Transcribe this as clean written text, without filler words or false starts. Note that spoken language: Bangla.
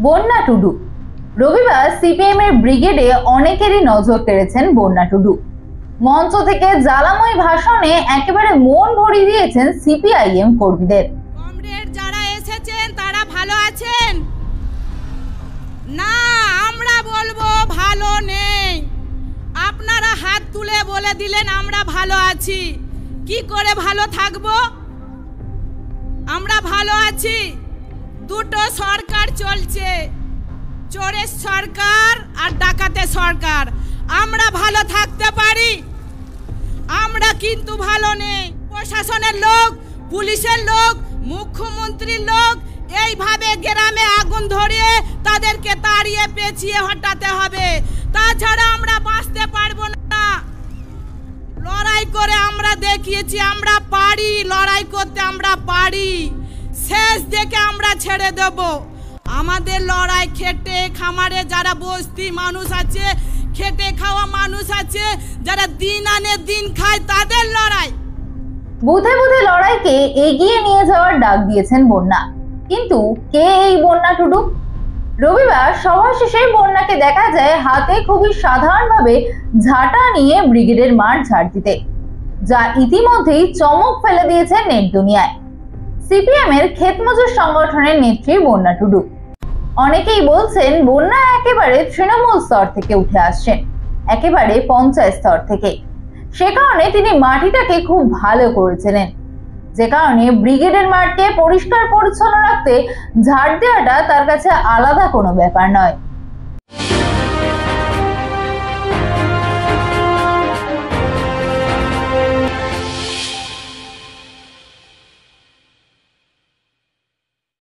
বন্যা টুডু। রবিবার সিপিএম এর ব্রিগেডে অনেকেরই নজর কেড়েছেন বন্যা টুডু। মঞ্চ থেকে জ্বালাময় ভাষণে একেবারে মন ভরিয়ে দিয়েছেন সিপিআইএম কর্মীদের। কমরেড যারা এসেছেন তারা ভালো আছেন না? আমরা বলবো ভালো নেই। আপনারা হাত তুলে বলে দিলেন আমরা ভালো আছি। কি করে ভালো থাকবো? আমরা ভালো আছি। দুটো সরকার চলছে, চোরের সরকার আর ডাকাতের সরকার। আমরা ভালো থাকতে পারি? আমরা কিন্তু ভালো নেই। প্রশাসনের লোক, পুলিশের লোক, মুখ্যমন্ত্রীর লোক এইভাবে গ্রামে আগুন ধরিয়ে তাদেরকে তাড়িয়ে পেঁচিয়ে হটাতে হবে, তাছাড়া আমরা বাঁচতে পারবো না। লড়াই করে আমরা দেখিয়েছি আমরা পারি, লড়াই করতে আমরা পারি। শেষ দেখে আমরা ছেড়ে দেব। আমাদের লড়াই খেটে খামারে যারা বস্তি মানুষ আছে, খেটে খাওয়া মানুষ আছে, যারা দিন আনে দিন খায়, তাদের লড়াই। বুথে বুথে লড়াইকে এগিয়ে নিয়ে যাওয়ার ডাক দিয়েছেন বন্যা। কিন্তু কে এই বন্যা টুডু? রবিবার সভা শেষে বন্যাকে দেখা যায় হাতে খুবই সাধারণভাবে ঝাঁটা নিয়ে ব্রিগেডের মাঠ ঝাড় দিতে, যা ইতিমধ্যেই চমক ফেলে দিয়েছে নেট দুনিয়ায়। সিপিএম এর ক্ষেত মজুর সংগঠনের নেত্রী বন্যা টুডু। অনেকেই বলছেন বন্যা একেবারে তৃণমূল স্তর থেকে উঠে আসছেন, একেবারে পঞ্চায়েত স্তর থেকে। সে কারণে তিনি মাটিটাকে খুব ভালো করেছিলেন, যে কারণে ব্রিগেডের মাঠকে পরিষ্কার পরিচ্ছন্ন রাখতে ঝাড় দেওয়াটা তার কাছে আলাদা কোনো ব্যাপার নয়।